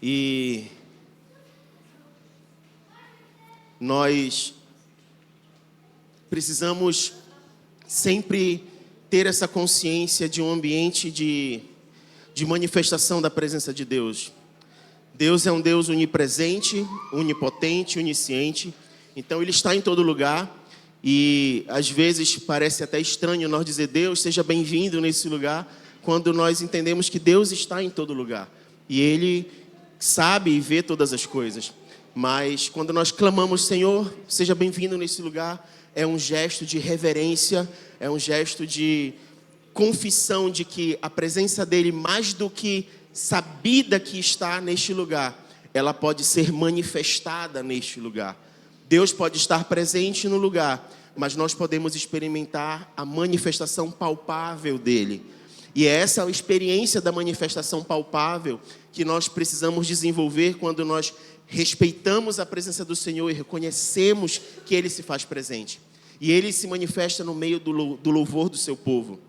E nós precisamos sempre ter essa consciência de um ambiente de manifestação da presença de Deus. Deus é um Deus onipresente, onipotente, onisciente. Então Ele está em todo lugar. E às vezes parece até estranho nós dizer: Deus, seja bem-vindo nesse lugar, quando nós entendemos que Deus está em todo lugar. E Ele sabe e vê todas as coisas. Mas quando nós clamamos: Senhor, seja bem-vindo nesse lugar, é um gesto de reverência, é um gesto de confissão de que a presença dEle, mais do que sabida que está neste lugar, ela pode ser manifestada neste lugar. Deus pode estar presente no lugar, mas nós podemos experimentar a manifestação palpável dEle. E é essa experiência da manifestação palpável que nós precisamos desenvolver quando nós respeitamos a presença do Senhor e reconhecemos que Ele se faz presente. E Ele se manifesta no meio do louvor do seu povo.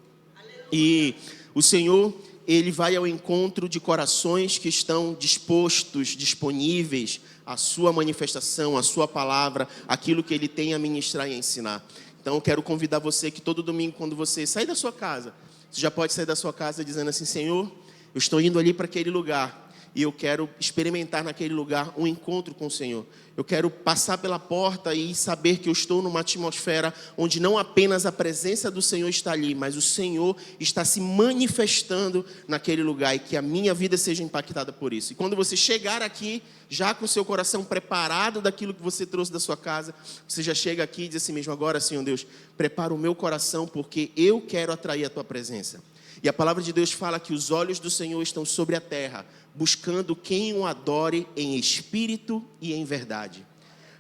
E o Senhor, Ele vai ao encontro de corações que estão dispostos, disponíveis à sua manifestação, à sua palavra, aquilo que Ele tem a ministrar e a ensinar. Então eu quero convidar você que todo domingo, quando você sair da sua casa, você já pode sair da sua casa dizendo assim: Senhor, eu estou indo ali para aquele lugar e eu quero experimentar naquele lugar um encontro com o Senhor. Eu quero passar pela porta e saber que eu estou numa atmosfera onde não apenas a presença do Senhor está ali, mas o Senhor está se manifestando naquele lugar e que a minha vida seja impactada por isso. E quando você chegar aqui, já com o seu coração preparado daquilo que você trouxe da sua casa, você já chega aqui e diz assim mesmo: agora, Senhor Deus, prepara o meu coração porque eu quero atrair a Tua presença. E a palavra de Deus fala que os olhos do Senhor estão sobre a terra, buscando quem o adore em espírito e em verdade.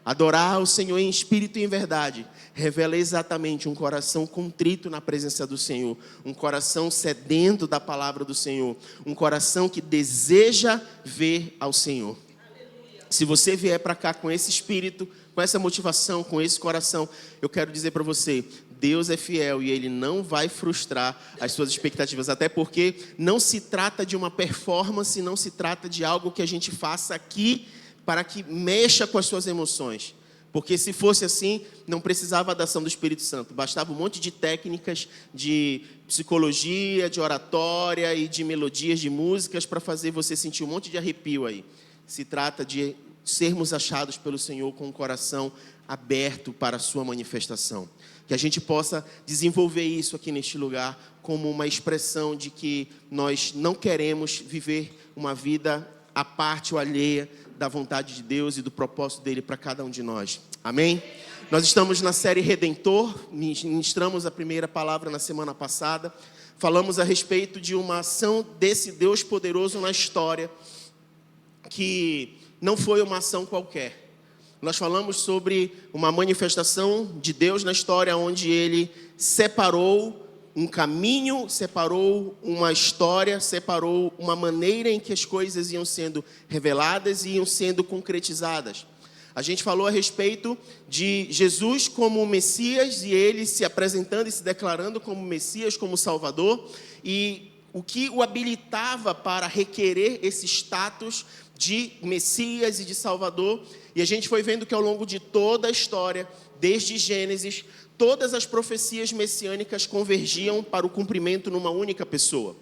Adorar o Senhor em espírito e em verdade revela exatamente um coração contrito na presença do Senhor, um coração sedento da palavra do Senhor, um coração que deseja ver ao Senhor. Se você vier para cá com esse espírito, com essa motivação, com esse coração, eu quero dizer para você: Deus é fiel e Ele não vai frustrar as suas expectativas. Até porque não se trata de uma performance, não se trata de algo que a gente faça aqui para que mexa com as suas emoções. Porque se fosse assim, não precisava da ação do Espírito Santo. Bastava um monte de técnicas de psicologia, de oratória e de melodias de músicas para fazer você sentir um monte de arrepio aí. Se trata de sermos achados pelo Senhor com o coração aberto para a sua manifestação. Que a gente possa desenvolver isso aqui neste lugar como uma expressão de que nós não queremos viver uma vida à parte ou alheia da vontade de Deus e do propósito dEle para cada um de nós. Amém? Nós estamos na série Redentor, ministramos a primeira palavra na semana passada. Falamos a respeito de uma ação desse Deus poderoso na história, que não foi uma ação qualquer. Nós falamos sobre uma manifestação de Deus na história, onde Ele separou um caminho, separou uma história, separou uma maneira em que as coisas iam sendo reveladas e iam sendo concretizadas. A gente falou a respeito de Jesus como Messias e Ele se apresentando e se declarando como Messias, como Salvador, e o que o habilitava para requerer esse status de Messias e de Salvador. E a gente foi vendo que ao longo de toda a história, desde Gênesis, todas as profecias messiânicas convergiam para o cumprimento numa única pessoa.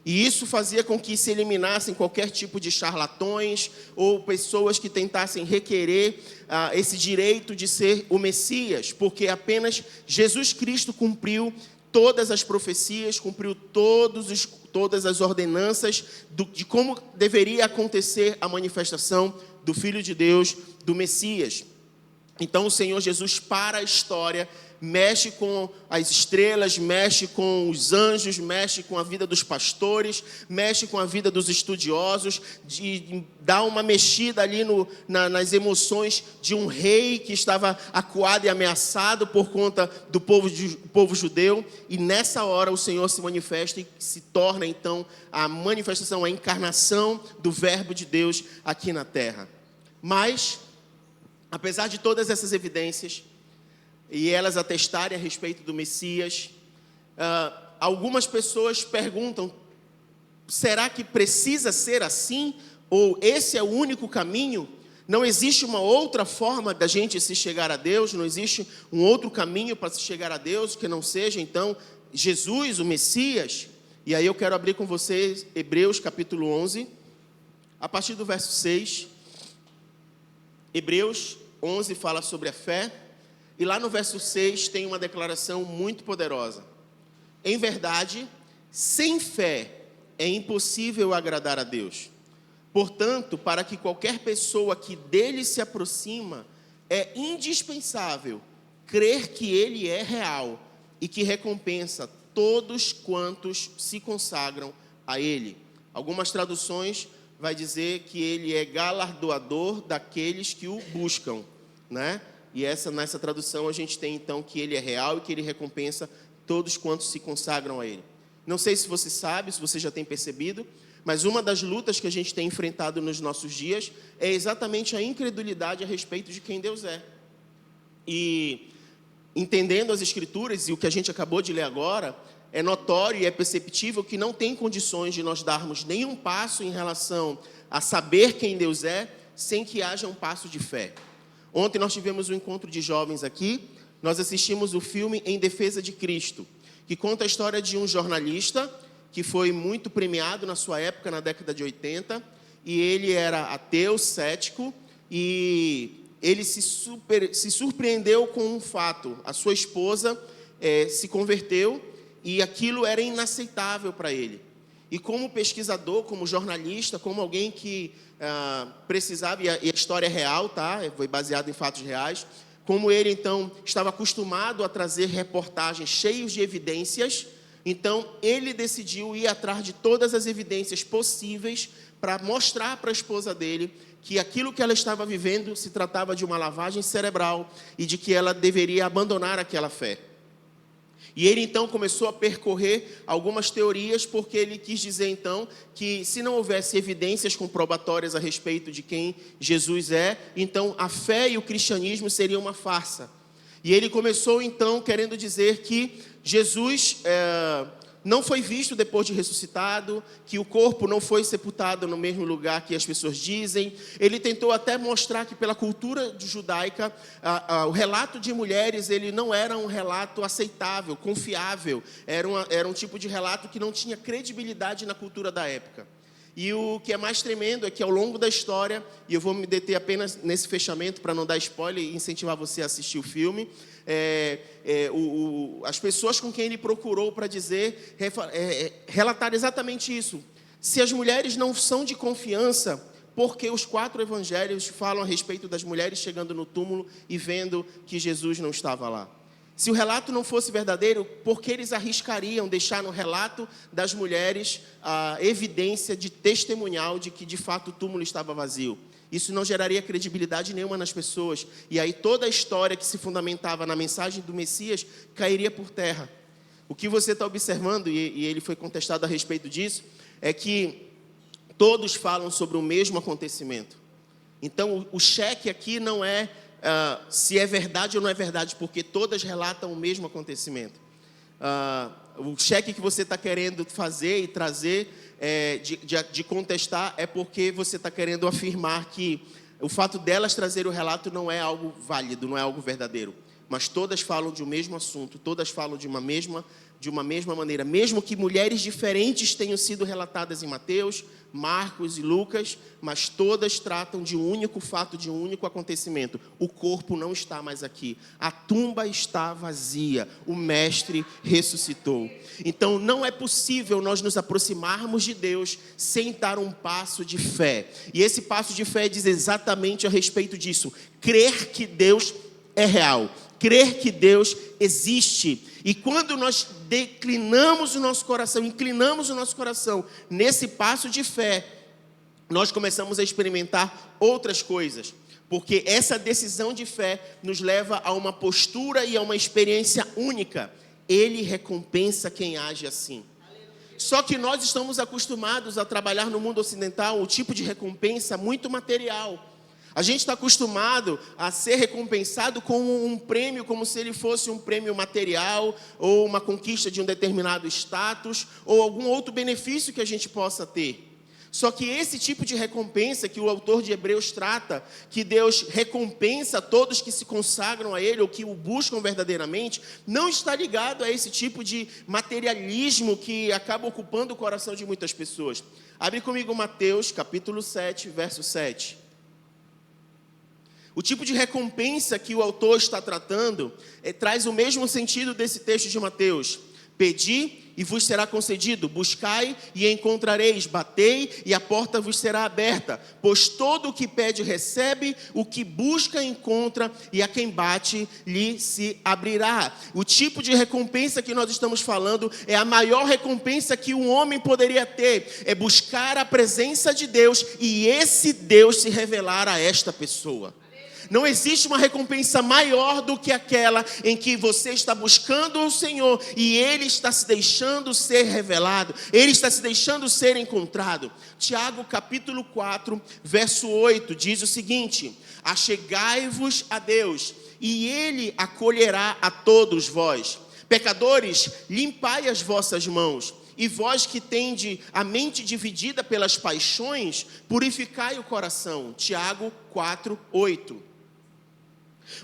E isso fazia com que se eliminassem qualquer tipo de charlatões ou pessoas que tentassem requerer esse direito de ser o Messias, porque apenas Jesus Cristo cumpriu todas as profecias, cumpriu todas as ordenanças de como deveria acontecer a manifestação do Filho de Deus, do Messias. Então o Senhor Jesus para a história, mexe com as estrelas, mexe com os anjos, mexe com a vida dos pastores, mexe com a vida dos estudiosos, dá uma mexida ali nas emoções de um rei que estava acuado e ameaçado por conta do povo judeu. E nessa hora o Senhor se manifesta e se torna então a manifestação, a encarnação do verbo de Deus aqui na terra. Mas, apesar de todas essas evidências, e elas atestarem a respeito do Messias, algumas pessoas perguntam: será que precisa ser assim? ou esse é o único caminho, não existe uma outra forma da gente se chegar a Deus, não existe um outro caminho para se chegar a Deus que não seja, então, Jesus, o Messias. E aí eu quero abrir com vocês Hebreus capítulo 11, a partir do verso 6. Hebreus 11 fala sobre a fé, e lá no verso 6 tem uma declaração muito poderosa. Em verdade, sem fé é impossível agradar a Deus. Portanto, para que qualquer pessoa que dele se aproxima, é indispensável crer que ele é real e que recompensa todos quantos se consagram a ele. Algumas traduções vai dizer que ele é galardoador daqueles que o buscam, né? E nessa tradução a gente tem então que ele é real e que ele recompensa todos quantos se consagram a ele. Não sei se você sabe, se você já tem percebido, mas uma das lutas que a gente tem enfrentado nos nossos dias é exatamente a incredulidade a respeito de quem Deus é. E entendendo as Escrituras e o que a gente acabou de ler agora, é notório e é perceptível que não tem condições de nós darmos nenhum passo em relação a saber quem Deus é, sem que haja um passo de fé. Ontem nós tivemos um encontro de jovens aqui, nós assistimos o filme Em Defesa de Cristo, que conta a história de um jornalista que foi muito premiado na sua época, na década de 80, e ele era ateu, cético, e ele se surpreendeu com um fato. A sua esposa se converteu, e aquilo era inaceitável para ele. E como pesquisador, como jornalista, como alguém que precisava, e a história é real, tá? Foi baseado em fatos reais, como ele então estava acostumado a trazer reportagens cheias de evidências, então ele decidiu ir atrás de todas as evidências possíveis para mostrar para a esposa dele que aquilo que ela estava vivendo se tratava de uma lavagem cerebral e de que ela deveria abandonar aquela fé. E ele então começou a percorrer algumas teorias, porque ele quis dizer então que se não houvesse evidências comprobatórias a respeito de quem Jesus é, então a fé e o cristianismo seriam uma farsa. E ele começou então querendo dizer que Jesus não foi visto depois de ressuscitado, que o corpo não foi sepultado no mesmo lugar que as pessoas dizem. Ele tentou até mostrar que pela cultura judaica, o relato de mulheres ele não era um relato aceitável, confiável. Era um tipo de relato que não tinha credibilidade na cultura da época. E o que é mais tremendo é que ao longo da história, e eu vou me deter apenas nesse fechamento para não dar spoiler e incentivar você a assistir o filme, as pessoas com quem ele procurou para dizer, relatar exatamente isso. Se as mulheres não são de confiança, porque os 4 evangelhos falam a respeito das mulheres chegando no túmulo e vendo que Jesus não estava lá. Se o relato não fosse verdadeiro, por que eles arriscariam deixar no relato das mulheres a evidência de testemunhal de que de fato o túmulo estava vazio? Isso não geraria credibilidade nenhuma nas pessoas. E aí toda a história que se fundamentava na mensagem do Messias cairia por terra. O que você está observando, e ele foi contestado a respeito disso, é que todos falam sobre o mesmo acontecimento. Então o cheque aqui não é se é verdade ou não é verdade, porque todas relatam o mesmo acontecimento. O cheque que você está querendo fazer e trazer, de contestar, é porque você está querendo afirmar que o fato delas trazer o relato não é algo válido, não é algo verdadeiro. Mas todas falam de um mesmo assunto, todas falam de uma mesma maneira. Mesmo que mulheres diferentes tenham sido relatadas em Mateus, Marcos e Lucas, mas todas tratam de um único fato, de um único acontecimento. O corpo não está mais aqui. A tumba está vazia. O Mestre ressuscitou. Então não é possível nós nos aproximarmos de Deus sem dar um passo de fé. E esse passo de fé diz exatamente a respeito disso. Crer que Deus é real. Crer que Deus existe. E quando nós inclinamos o nosso coração nesse passo de fé, nós começamos a experimentar outras coisas. Porque essa decisão de fé nos leva a uma postura e a uma experiência única. Ele recompensa quem age assim. Só que nós estamos acostumados a trabalhar no mundo ocidental o tipo de recompensa muito material. A gente está acostumado a ser recompensado com um prêmio, como se ele fosse um prêmio material, ou uma conquista de um determinado status, ou algum outro benefício que a gente possa ter. Só que esse tipo de recompensa que o autor de Hebreus trata, que Deus recompensa todos que se consagram a Ele ou que o buscam verdadeiramente, não está ligado a esse tipo de materialismo que acaba ocupando o coração de muitas pessoas. Abre comigo Mateus, capítulo 7, verso 7. O tipo de recompensa que o autor está tratando traz o mesmo sentido desse texto de Mateus. Pedi e vos será concedido, buscai e encontrareis, batei e a porta vos será aberta. Pois todo o que pede recebe, o que busca encontra, e a quem bate lhe se abrirá. O tipo de recompensa que nós estamos falando é a maior recompensa que um homem poderia ter, é buscar a presença de Deus e esse Deus se revelar a esta pessoa. Não existe uma recompensa maior do que aquela em que você está buscando o Senhor e Ele está se deixando ser revelado, Ele está se deixando ser encontrado. Tiago capítulo 4, verso 8 diz o seguinte: achegai-vos a Deus e Ele acolherá a todos vós. Pecadores, limpai as vossas mãos. E vós que tendes a mente dividida pelas paixões, purificai o coração. Tiago 4, 8.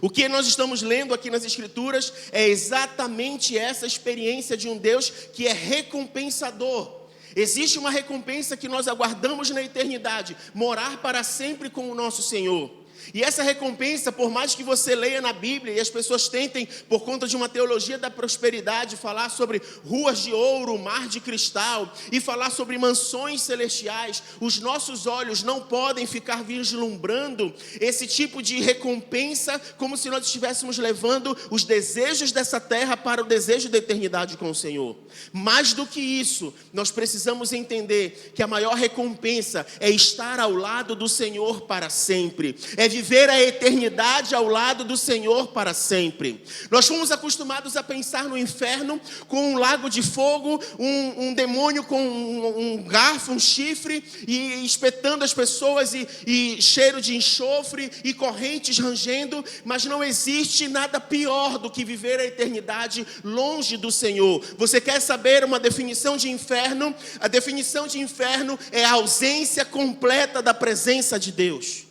O que nós estamos lendo aqui nas Escrituras é exatamente essa experiência de um Deus que é recompensador. Existe uma recompensa que nós aguardamos na eternidade, morar para sempre com o nosso Senhor. E essa recompensa, por mais que você leia na Bíblia e as pessoas tentem, por conta de uma teologia da prosperidade, falar sobre ruas de ouro, mar de cristal e falar sobre mansões celestiais, os nossos olhos não podem ficar vislumbrando esse tipo de recompensa como se nós estivéssemos levando os desejos dessa terra para o desejo da eternidade com o Senhor. Mais do que isso, nós precisamos entender que a maior recompensa é estar ao lado do Senhor para sempre, é viver a eternidade ao lado do Senhor para sempre. Nós fomos acostumados a pensar no inferno com um lago de fogo, um demônio com um garfo, um chifre, e espetando as pessoas, e cheiro de enxofre, e correntes rangendo, mas não existe nada pior do que viver a eternidade longe do Senhor. Você quer saber uma definição de inferno? A definição de inferno é a ausência completa da presença de Deus.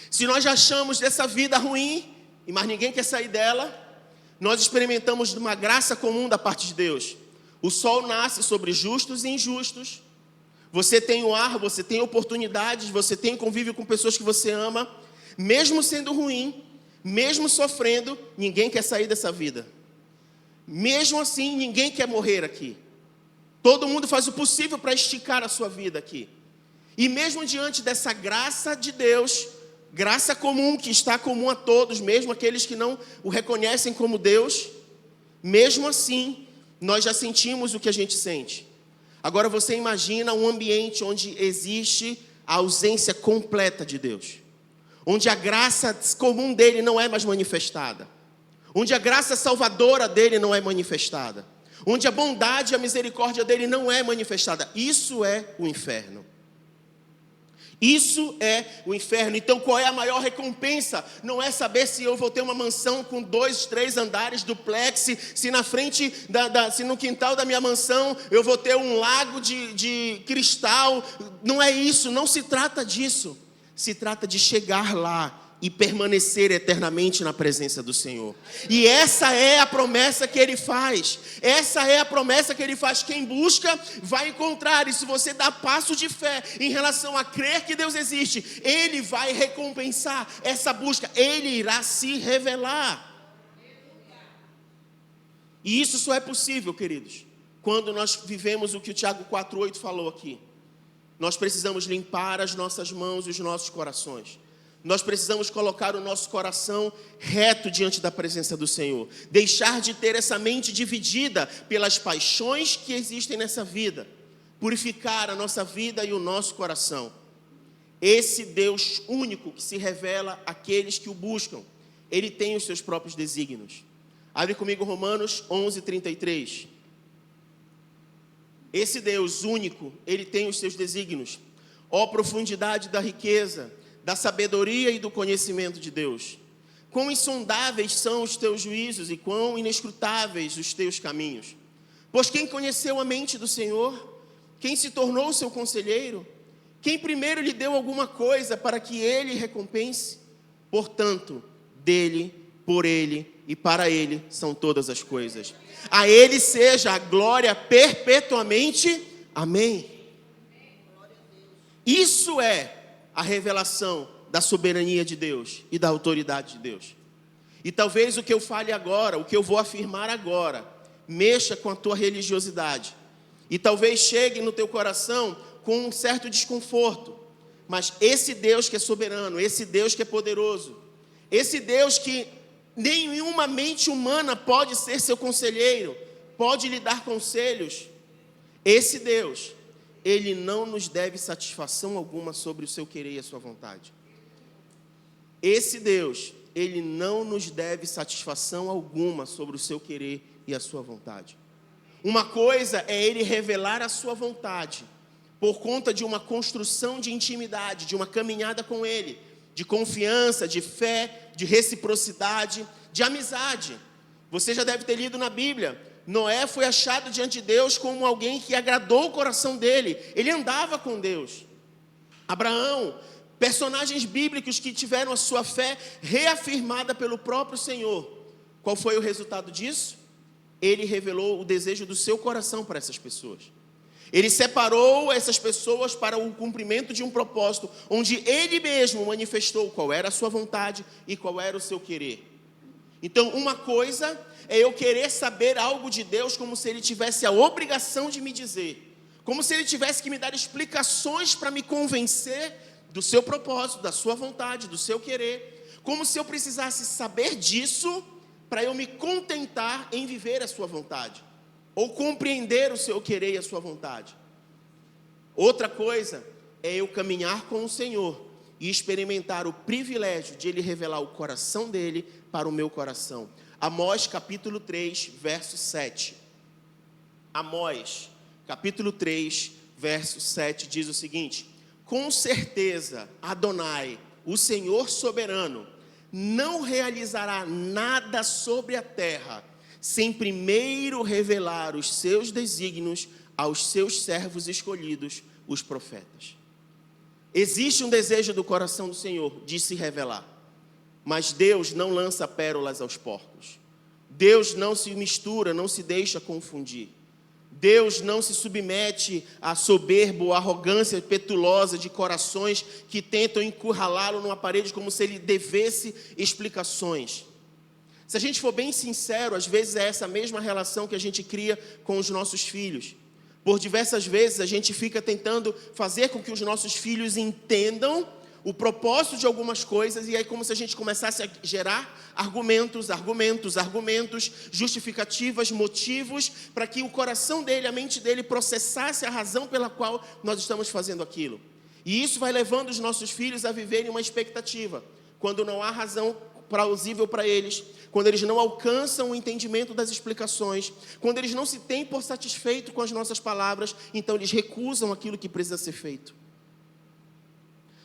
Se nós já achamos dessa vida ruim, e mais ninguém quer sair dela, nós experimentamos uma graça comum da parte de Deus. O sol nasce sobre justos e injustos. Você tem o ar, você tem oportunidades, você tem convívio com pessoas que você ama. Mesmo sendo ruim, mesmo sofrendo, ninguém quer sair dessa vida. Mesmo assim, ninguém quer morrer aqui. Todo mundo faz o possível para esticar a sua vida aqui. E mesmo diante dessa graça de Deus, graça comum que está comum a todos, mesmo aqueles que não o reconhecem como Deus, mesmo assim, nós já sentimos o que a gente sente. Agora você imagina um ambiente onde existe a ausência completa de Deus, onde a graça comum dele não é mais manifestada, onde a graça salvadora dele não é manifestada, onde a bondade e a misericórdia dele não é manifestada. Isso é o inferno. Isso é o inferno. Então qual é a maior recompensa? Não é saber se eu vou ter uma mansão com 2, 3 andares, duplex, se na frente, se no quintal da minha mansão eu vou ter um lago de cristal. Não é isso, não se trata disso. Se trata de chegar lá e permanecer eternamente na presença do Senhor. E essa é a promessa que Ele faz. Essa é a promessa que Ele faz. Quem busca vai encontrar. E se você dá passo de fé em relação a crer que Deus existe, Ele vai recompensar essa busca. Ele irá se revelar. E isso só é possível, queridos, quando nós vivemos o que o Tiago 4,8 falou aqui. Nós precisamos limpar as nossas mãos e os nossos corações. Nós precisamos colocar o nosso coração reto diante da presença do Senhor. Deixar de ter essa mente dividida pelas paixões que existem nessa vida. Purificar a nossa vida e o nosso coração. Esse Deus único que se revela àqueles que o buscam, Ele tem os seus próprios desígnios. Abre comigo Romanos 11:33. Esse Deus único, Ele tem os seus desígnios. Ó profundidade da riqueza, da sabedoria e do conhecimento de Deus. Quão insondáveis são os teus juízos e quão inescrutáveis os teus caminhos. Pois quem conheceu a mente do Senhor? quem se tornou seu conselheiro, quem primeiro lhe deu alguma coisa para que ele recompense. Portanto, dele, por ele e para ele são todas as coisas. A ele seja a glória perpetuamente. Amém. Isso é a revelação da soberania de Deus e da autoridade de Deus. E talvez o que eu fale agora, o que eu vou afirmar agora, mexa com a tua religiosidade. E talvez chegue no teu coração com um certo desconforto. Mas esse Deus que é soberano, esse Deus que é poderoso, esse Deus que nenhuma mente humana pode ser seu conselheiro, pode lhe dar conselhos, esse Deus, ele não nos deve satisfação alguma sobre o seu querer e a sua vontade. Esse Deus, ele não nos deve satisfação alguma sobre o seu querer e a sua vontade. Uma coisa é ele revelar a sua vontade por conta de uma construção de intimidade, de uma caminhada com ele, de confiança, de fé, de reciprocidade, de amizade. Você já deve ter lido na Bíblia, Noé foi achado diante de Deus como alguém que agradou o coração dele, ele andava com Deus. Abraão, personagens bíblicos que tiveram a sua fé reafirmada pelo próprio Senhor. Qual foi o resultado disso? Ele revelou o desejo do seu coração para essas pessoas. Ele separou essas pessoas para o cumprimento de um propósito, onde ele mesmo manifestou qual era a sua vontade e qual era o seu querer. Então, uma coisa é eu querer saber algo de Deus como se ele tivesse a obrigação de me dizer, como se ele tivesse que me dar explicações para me convencer do seu propósito, da sua vontade, do seu querer, como se eu precisasse saber disso para eu me contentar em viver a sua vontade, ou compreender o seu querer e a sua vontade. Outra coisa é eu caminhar com o Senhor e experimentar o privilégio de Ele revelar o coração dEle para o meu coração. Amós capítulo 3, verso 7. Amós capítulo 3, verso 7 diz o seguinte: com certeza, Adonai, o Senhor soberano, não realizará nada sobre a terra, sem primeiro revelar os seus desígnios aos seus servos escolhidos, os profetas. Existe um desejo do coração do Senhor de se revelar, mas Deus não lança pérolas aos porcos. Deus não se mistura, não se deixa confundir. Deus não se submete à soberba ou arrogância petulosa de corações que tentam encurralá-lo numa parede como se ele devesse explicações. Se a gente for bem sincero, às vezes é essa mesma relação que a gente cria com os nossos filhos. Por diversas vezes a gente fica tentando fazer com que os nossos filhos entendam o propósito de algumas coisas, e aí como se a gente começasse a gerar argumentos, justificativas, motivos, para que o coração dele, a mente dele processasse a razão pela qual nós estamos fazendo aquilo. E isso vai levando os nossos filhos a viverem uma expectativa, quando não há razão plausível para eles, quando eles não alcançam o entendimento das explicações, quando eles não se têm por satisfeito com as nossas palavras, então eles recusam aquilo que precisa ser feito.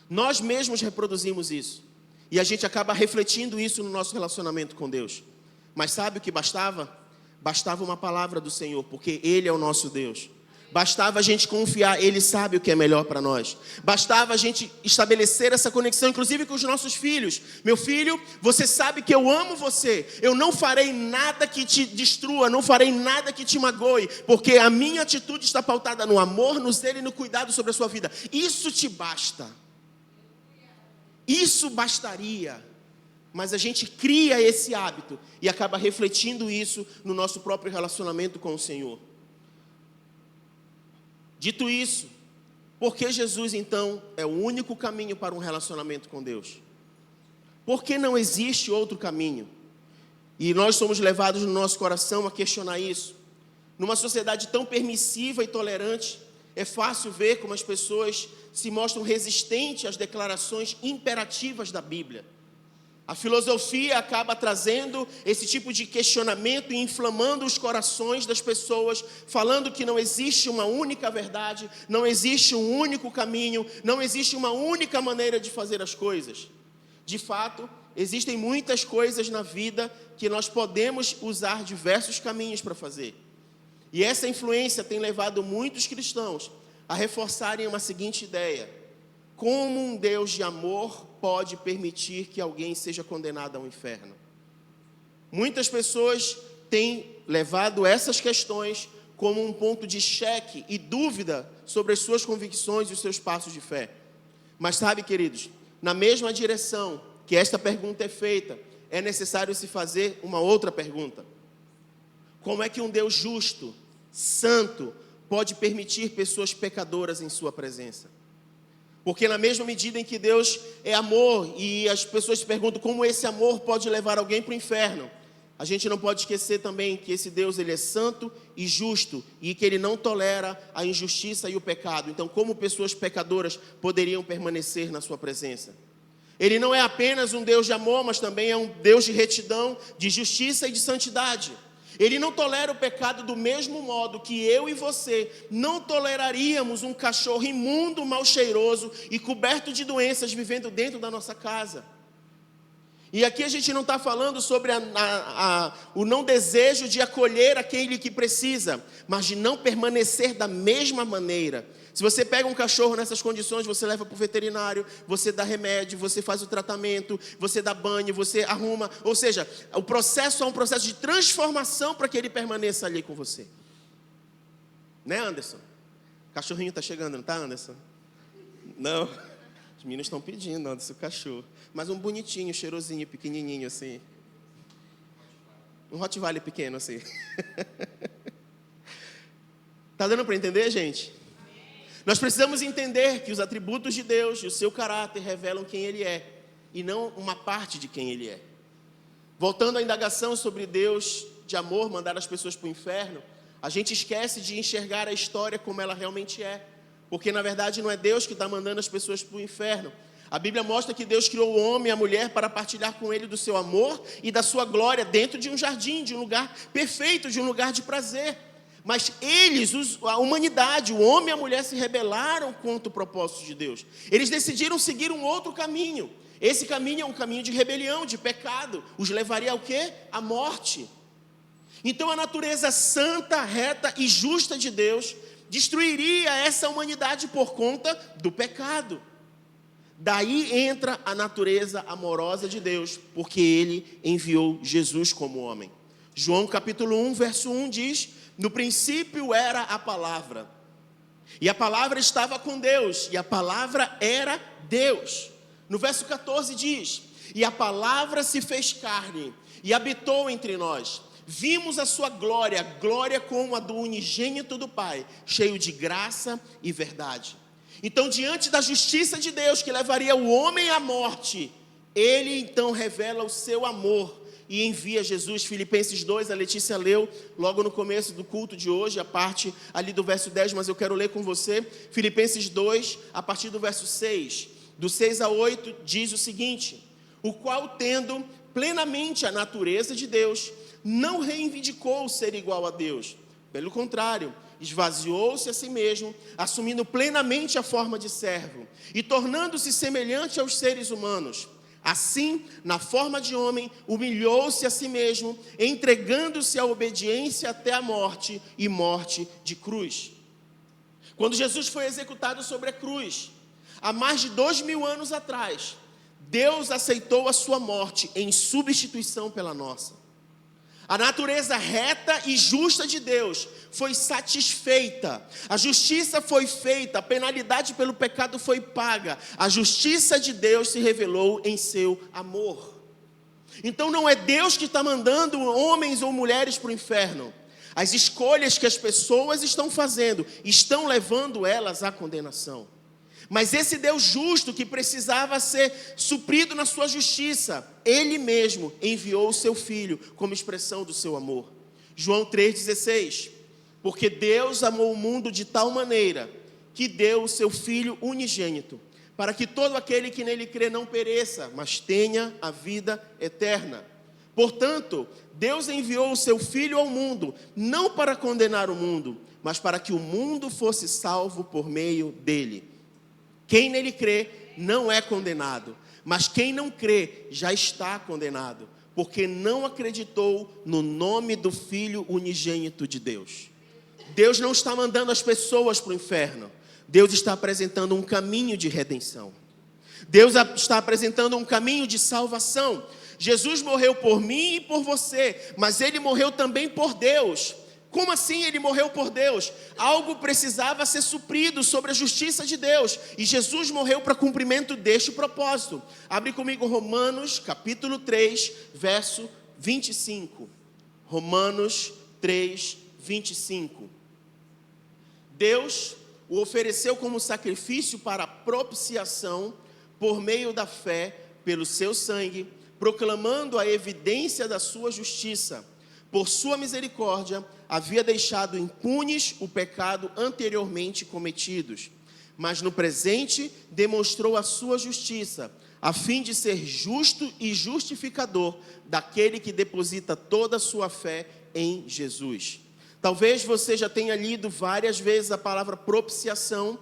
Nós mesmos reproduzimos isso, e a gente acaba refletindo isso no nosso relacionamento com Deus. Mas sabe o que bastava? Bastava uma palavra do Senhor, porque Ele é o nosso Deus. Bastava a gente confiar, Ele sabe o que é melhor para nós. Bastava a gente estabelecer essa conexão, inclusive com os nossos filhos. Meu filho, você sabe que eu amo você. Eu não farei nada que te destrua, não farei nada que te magoe, porque a minha atitude está pautada no amor, no zelo e no cuidado sobre a sua vida. Isso te basta. Isso bastaria. Mas a gente cria esse hábito e acaba refletindo isso no nosso próprio relacionamento com o Senhor. Dito isso, por que Jesus então é o único caminho para um relacionamento com Deus? Por que não existe outro caminho? E nós somos levados no nosso coração a questionar isso. Numa sociedade tão permissiva e tolerante, é fácil ver como as pessoas se mostram resistentes às declarações imperativas da Bíblia. A filosofia acaba trazendo esse tipo de questionamento e inflamando os corações das pessoas, falando que não existe uma única verdade, não existe um único caminho, não existe uma única maneira de fazer as coisas. De fato, existem muitas coisas na vida que nós podemos usar diversos caminhos para fazer. E essa influência tem levado muitos cristãos a reforçarem uma seguinte ideia: como um Deus de amor pode permitir que alguém seja condenado ao inferno? Muitas pessoas têm levado essas questões como um ponto de cheque e dúvida sobre as suas convicções e os seus passos de fé. Mas sabe, queridos, na mesma direção que esta pergunta é feita, é necessário se fazer uma outra pergunta: como é que um Deus justo, santo, pode permitir pessoas pecadoras em sua presença? Porque na mesma medida em que Deus é amor e as pessoas se perguntam como esse amor pode levar alguém para o inferno, a gente não pode esquecer também que esse Deus, ele é santo e justo e que ele não tolera a injustiça e o pecado. Então, como pessoas pecadoras poderiam permanecer na sua presença? Ele não é apenas um Deus de amor, mas também é um Deus de retidão, de justiça e de santidade. Ele não tolera o pecado do mesmo modo que eu e você não toleraríamos um cachorro imundo, mal cheiroso e coberto de doenças vivendo dentro da nossa casa. E aqui a gente não está falando sobre o não desejo de acolher aquele que precisa, mas de não permanecer da mesma maneira. Se você pega um cachorro nessas condições, você leva para o veterinário, você dá remédio, você faz o tratamento, você dá banho, você arruma. Ou seja, o processo é um processo de transformação para que ele permaneça ali com você. Né, Anderson? O cachorrinho está chegando, não está, Anderson? Não. Os meninos estão pedindo, Anderson, o cachorro. Mas um bonitinho, cheirosinho, pequenininho assim. Um Rottweiler pequeno assim. Tá dando para entender, gente? Nós precisamos entender que os atributos de Deus e o seu caráter revelam quem Ele é, e não uma parte de quem Ele é. Voltando à indagação sobre Deus de amor mandar as pessoas para o inferno, a gente esquece de enxergar a história como ela realmente é. Porque na verdade não é Deus que está mandando as pessoas para o inferno. A Bíblia mostra que Deus criou o homem e a mulher para partilhar com ele do seu amor e da sua glória dentro de um jardim, de um lugar perfeito, de um lugar de prazer. Mas eles, a humanidade, o homem e a mulher se rebelaram contra o propósito de Deus. Eles decidiram seguir um outro caminho. Esse caminho é um caminho de rebelião, de pecado. Os levaria ao quê? À morte. Então a natureza santa, reta e justa de Deus destruiria essa humanidade por conta do pecado. Daí entra a natureza amorosa de Deus, porque Ele enviou Jesus como homem. João capítulo 1, verso 1 diz: no princípio era a palavra, e a palavra estava com Deus, e a palavra era Deus. No verso 14 diz: e a palavra se fez carne, e habitou entre nós. Vimos a sua glória, glória como a do unigênito do Pai, cheio de graça e verdade. Então, diante da justiça de Deus, que levaria o homem à morte, Ele então revela o seu amor e envia Jesus. Filipenses 2, a Letícia leu logo no começo do culto de hoje, a parte ali do verso 10, mas eu quero ler com você. Filipenses 2, a partir do verso 6. Do 6 a 8, diz o seguinte: o qual, tendo plenamente a natureza de Deus, não reivindicou ser igual a Deus. Pelo contrário, esvaziou-se a si mesmo, assumindo plenamente a forma de servo e tornando-se semelhante aos seres humanos. Assim, na forma de homem, humilhou-se a si mesmo, entregando-se à obediência até a morte e morte de cruz. Quando Jesus foi executado sobre a cruz, há mais de 2000 anos atrás, Deus aceitou a sua morte em substituição pela nossa. A natureza reta e justa de Deus foi satisfeita, a justiça foi feita, a penalidade pelo pecado foi paga, a justiça de Deus se revelou em seu amor. Então não é Deus que está mandando homens ou mulheres para o inferno. As escolhas que as pessoas estão fazendo estão levando elas à condenação. Mas esse Deus justo que precisava ser suprido na sua justiça, Ele mesmo enviou o seu Filho como expressão do seu amor. João 3,16: porque Deus amou o mundo de tal maneira que deu o seu Filho unigênito, para que todo aquele que nele crê não pereça, mas tenha a vida eterna. Portanto, Deus enviou o seu Filho ao mundo, não para condenar o mundo, mas para que o mundo fosse salvo por meio dele. Quem nele crê não é condenado, mas quem não crê já está condenado, porque não acreditou no nome do Filho unigênito de Deus. Deus não está mandando as pessoas para o inferno, Deus está apresentando um caminho de redenção. Deus está apresentando um caminho de salvação. Jesus morreu por mim e por você, mas Ele morreu também por Deus. Como assim Ele morreu por Deus? Algo precisava ser suprido sobre a justiça de Deus, e Jesus morreu para cumprimento deste propósito. Abre comigo Romanos capítulo 3, verso 25. Romanos 3, 25. Deus o ofereceu como sacrifício para a propiciação por meio da fé pelo seu sangue, proclamando a evidência da sua justiça. Por sua misericórdia, havia deixado impunes o pecado anteriormente cometidos, mas no presente demonstrou a sua justiça, a fim de ser justo e justificador daquele que deposita toda a sua fé em Jesus. Talvez você já tenha lido várias vezes a palavra propiciação,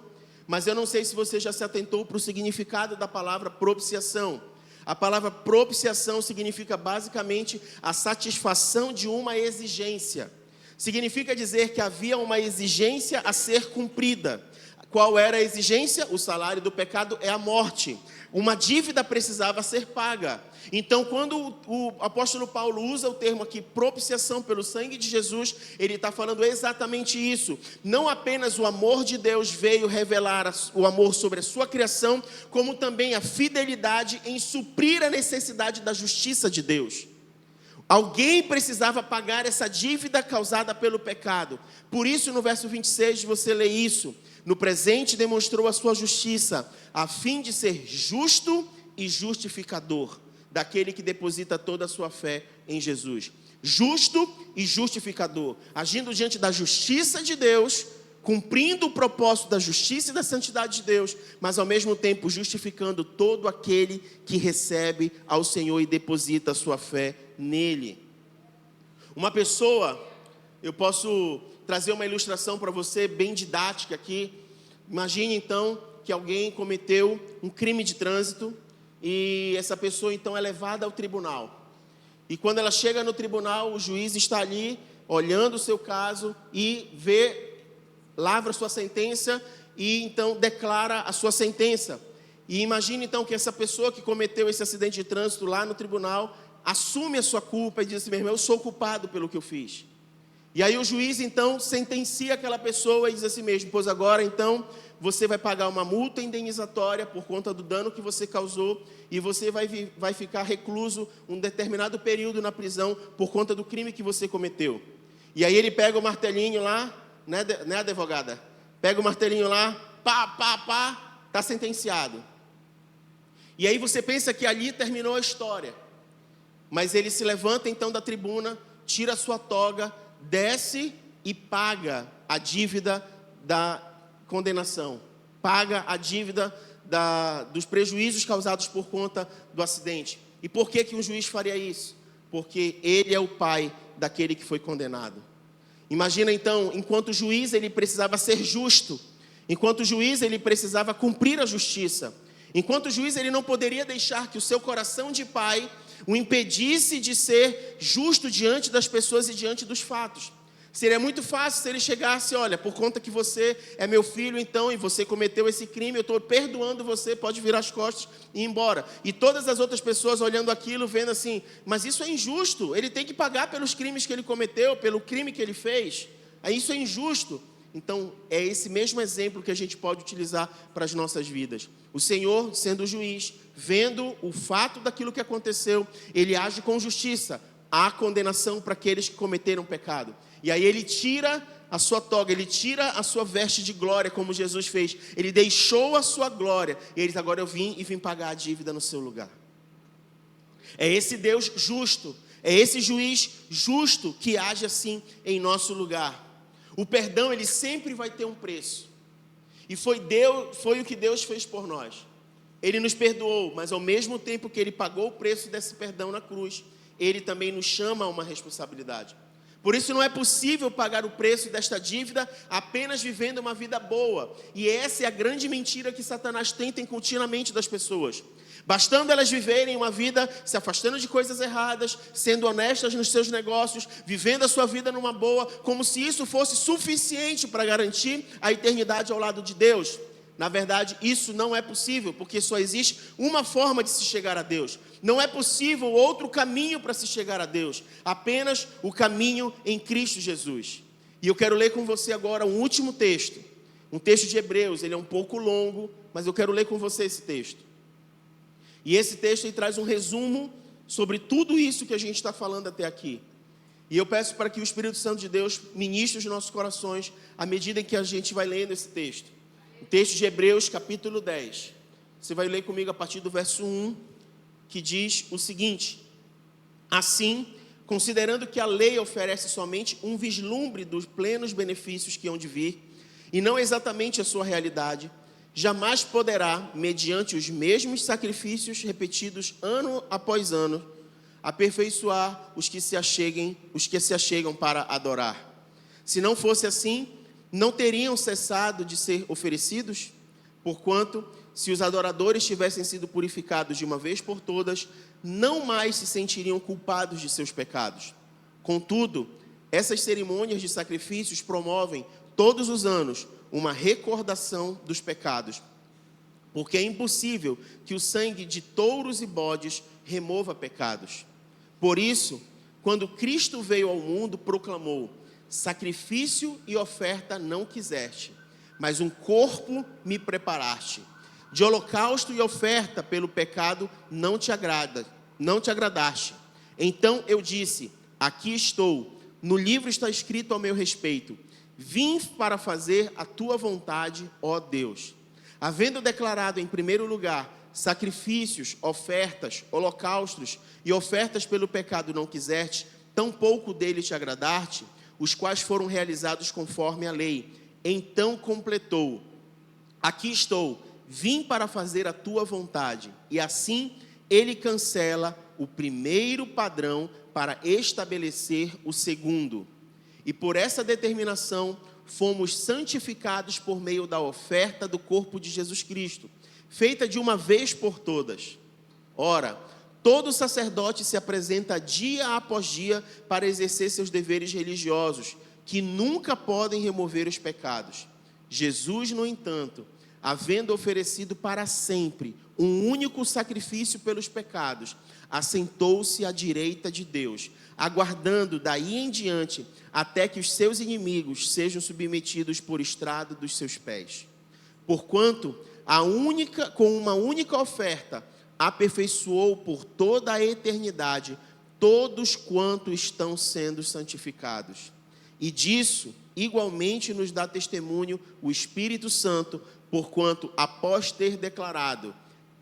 mas eu não sei se você já se atentou para o significado da palavra propiciação. A palavra propiciação significa basicamente a satisfação de uma exigência. Significa dizer que havia uma exigência a ser cumprida. Qual era a exigência? O salário do pecado é a morte. Uma dívida precisava ser paga. Então, quando o apóstolo Paulo usa o termo aqui, propiciação pelo sangue de Jesus, ele está falando exatamente isso. Não apenas o amor de Deus veio revelar o amor sobre a sua criação, como também a fidelidade em suprir a necessidade da justiça de Deus. Alguém precisava pagar essa dívida causada pelo pecado. Por isso, no verso 26, você lê isso. No presente demonstrou a sua justiça, a fim de ser justo e justificador daquele que deposita toda a sua fé em Jesus. Justo e justificador, agindo diante da justiça de Deus, cumprindo o propósito da justiça e da santidade de Deus, mas ao mesmo tempo justificando todo aquele que recebe ao Senhor e deposita a sua fé nele. Uma pessoa, eu posso trazer uma ilustração para você bem didática aqui. Imagine então que alguém cometeu um crime de trânsito e essa pessoa então é levada ao tribunal. E quando ela chega no tribunal, o juiz está ali olhando o seu caso e lavra sua sentença e então declara a sua sentença. E imagine então que essa pessoa que cometeu esse acidente de trânsito lá no tribunal assume a sua culpa e diz assim: meu irmão, eu sou culpado pelo que eu fiz. E aí o juiz então sentencia aquela pessoa e diz assim mesmo: pois agora então você vai pagar uma multa indenizatória por conta do dano que você causou e você vai ficar recluso um determinado período na prisão por conta do crime que você cometeu. E aí ele pega o martelinho lá, né, advogada? Pega o martelinho lá, pá, está sentenciado. E aí você pensa que ali terminou a história. Mas ele se levanta então da tribuna, tira a sua toga, desce e paga a dívida da condenação. Paga a dívida dos prejuízos causados por conta do acidente. E por que um juiz faria isso? Porque ele é o pai daquele que foi condenado. Imagina então, enquanto juiz ele precisava ser justo. Enquanto juiz ele precisava cumprir a justiça. Enquanto juiz ele não poderia deixar que o seu coração de pai o impedisse de ser justo diante das pessoas e diante dos fatos. Seria muito fácil se ele chegasse: olha, por conta que você é meu filho então, e você cometeu esse crime, eu estou perdoando você, pode virar as costas e ir embora. E todas as outras pessoas olhando aquilo, vendo assim: mas isso é injusto, ele tem que pagar pelos crimes que ele cometeu, pelo crime que ele fez, isso é injusto. Então, é esse mesmo exemplo que a gente pode utilizar para as nossas vidas. O Senhor, sendo o juiz, vendo o fato daquilo que aconteceu, Ele age com justiça. Há condenação para aqueles que cometeram pecado. E aí Ele tira a sua toga, Ele tira a sua veste de glória, como Jesus fez. Ele deixou a sua glória. E Ele diz: agora eu vim pagar a dívida no seu lugar. É esse Deus justo, é esse juiz justo que age assim em nosso lugar. O perdão, ele sempre vai ter um preço. E foi o que Deus fez por nós. Ele nos perdoou, mas ao mesmo tempo que Ele pagou o preço desse perdão na cruz, Ele também nos chama a uma responsabilidade. Por isso não é possível pagar o preço desta dívida apenas vivendo uma vida boa. E essa é a grande mentira que Satanás tenta incutir na mente das pessoas. Bastando elas viverem uma vida se afastando de coisas erradas, sendo honestas nos seus negócios, vivendo a sua vida numa boa, como se isso fosse suficiente para garantir a eternidade ao lado de Deus. Na verdade, isso não é possível, porque só existe uma forma de se chegar a Deus. Não é possível outro caminho para se chegar a Deus, apenas o caminho em Cristo Jesus. E eu quero ler com você agora um último texto, um texto de Hebreus. Ele é um pouco longo, mas eu quero ler com você esse texto. E esse texto ele traz um resumo sobre tudo isso que a gente está falando até aqui. E eu peço para que o Espírito Santo de Deus ministre os nossos corações à medida em que a gente vai lendo esse texto. O texto de Hebreus, capítulo 10. Você vai ler comigo a partir do verso 1, que diz o seguinte: assim, considerando que a lei oferece somente um vislumbre dos plenos benefícios que hão de vir, e não exatamente a sua realidade, jamais poderá, mediante os mesmos sacrifícios repetidos ano após ano, aperfeiçoar os que se achegam para adorar. Se não fosse assim, não teriam cessado de ser oferecidos? Porquanto, se os adoradores tivessem sido purificados de uma vez por todas, não mais se sentiriam culpados de seus pecados. Contudo, essas cerimônias de sacrifícios promovem, todos os anos, uma recordação dos pecados, porque é impossível que o sangue de touros e bodes remova pecados. Por isso, quando Cristo veio ao mundo, proclamou: sacrifício e oferta não quiseste, mas um corpo me preparaste. De holocausto e oferta pelo pecado não te agradaste. Então eu disse: aqui estou, no livro está escrito ao meu respeito: vim para fazer a tua vontade, ó Deus. Havendo declarado em primeiro lugar sacrifícios, ofertas, holocaustos e ofertas pelo pecado não quiseste, tampouco dele te agradaste, os quais foram realizados conforme a lei. Então completou: aqui estou, vim para fazer a tua vontade. E assim ele cancela o primeiro padrão para estabelecer o segundo. E por essa determinação fomos santificados por meio da oferta do corpo de Jesus Cristo, feita de uma vez por todas. Ora, todo sacerdote se apresenta dia após dia para exercer seus deveres religiosos, que nunca podem remover os pecados. Jesus, no entanto, havendo oferecido para sempre um único sacrifício pelos pecados, assentou-se à direita de Deus, aguardando daí em diante até que os seus inimigos sejam submetidos por estrado dos seus pés. Porquanto, com uma única oferta, aperfeiçoou por toda a eternidade todos quantos estão sendo santificados. E disso, igualmente, nos dá testemunho o Espírito Santo, porquanto, após ter declarado: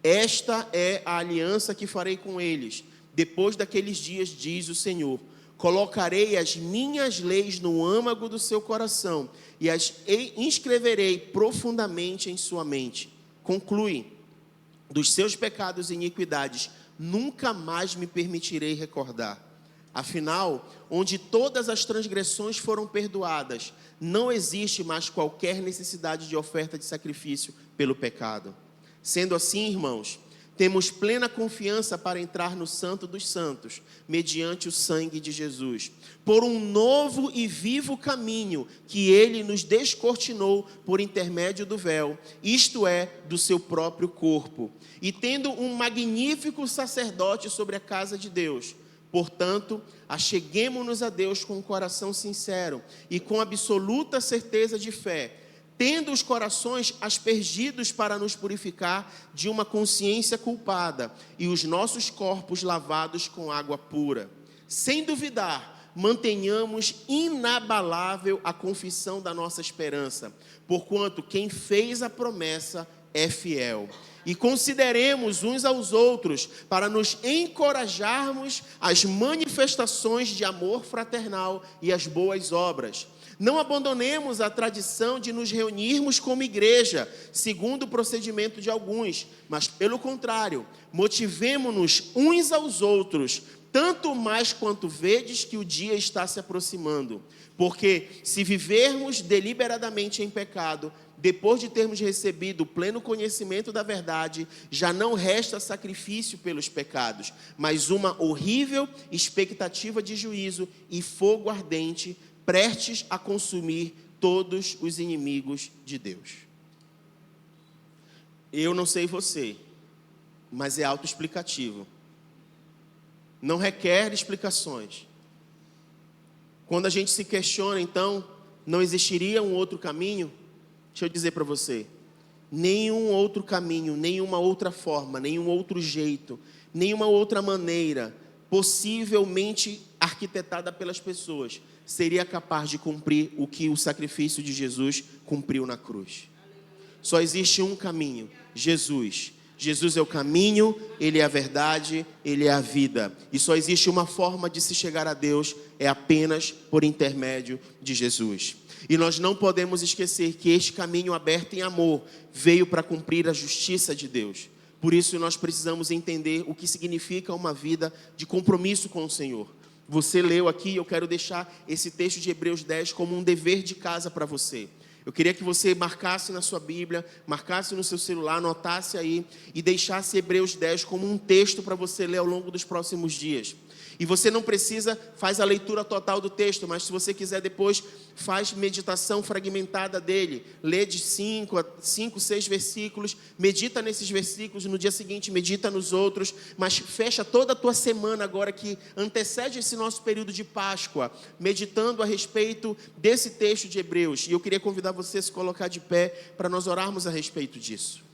esta é a aliança que farei com eles, depois daqueles dias, diz o Senhor, colocarei as minhas leis no âmago do seu coração e as inscreverei profundamente em sua mente. Conclui: dos seus pecados e iniquidades nunca mais me permitirei recordar. Afinal, onde todas as transgressões foram perdoadas, não existe mais qualquer necessidade de oferta de sacrifício pelo pecado. Sendo assim, irmãos, temos plena confiança para entrar no Santo dos Santos, mediante o sangue de Jesus, por um novo e vivo caminho que Ele nos descortinou por intermédio do véu, isto é, do seu próprio corpo, e tendo um magnífico sacerdote sobre a casa de Deus. Portanto, acheguemo-nos a Deus com um coração sincero e com absoluta certeza de fé, tendo os corações aspergidos para nos purificar de uma consciência culpada e os nossos corpos lavados com água pura. Sem duvidar, mantenhamos inabalável a confissão da nossa esperança, porquanto quem fez a promessa é fiel. E consideremos uns aos outros para nos encorajarmos às manifestações de amor fraternal e às boas obras. Não abandonemos a tradição de nos reunirmos como igreja, segundo o procedimento de alguns, mas, pelo contrário, motivemo-nos uns aos outros, tanto mais quanto vedes que o dia está se aproximando. Porque se vivermos deliberadamente em pecado, depois de termos recebido o pleno conhecimento da verdade, já não resta sacrifício pelos pecados, mas uma horrível expectativa de juízo e fogo ardente, prestes a consumir todos os inimigos de Deus. Eu não sei você, mas é autoexplicativo. Não requer explicações. Quando a gente se questiona, então, não existiria um outro caminho? Deixa eu dizer para você, nenhum outro caminho, nenhuma outra forma, nenhum outro jeito, nenhuma outra maneira, possivelmente arquitetada pelas pessoas, seria capaz de cumprir o que o sacrifício de Jesus cumpriu na cruz. Só existe um caminho, Jesus. Jesus é o caminho, Ele é a verdade, Ele é a vida. E só existe uma forma de se chegar a Deus, é apenas por intermédio de Jesus. E nós não podemos esquecer que este caminho aberto em amor veio para cumprir a justiça de Deus. Por isso nós precisamos entender o que significa uma vida de compromisso com o Senhor. Você leu aqui, eu quero deixar esse texto de Hebreus 10 como um dever de casa para você. Eu queria que você marcasse na sua Bíblia, marcasse no seu celular, anotasse aí e deixasse Hebreus 10 como um texto para você ler ao longo dos próximos dias. E você não precisa, faz a leitura total do texto, mas se você quiser depois, faz meditação fragmentada dele. Lê de 5, 6 versículos, medita nesses versículos, no dia seguinte medita nos outros, mas fecha toda a tua semana agora que antecede esse nosso período de Páscoa, meditando a respeito desse texto de Hebreus. E eu queria convidar você a se colocar de pé para nós orarmos a respeito disso.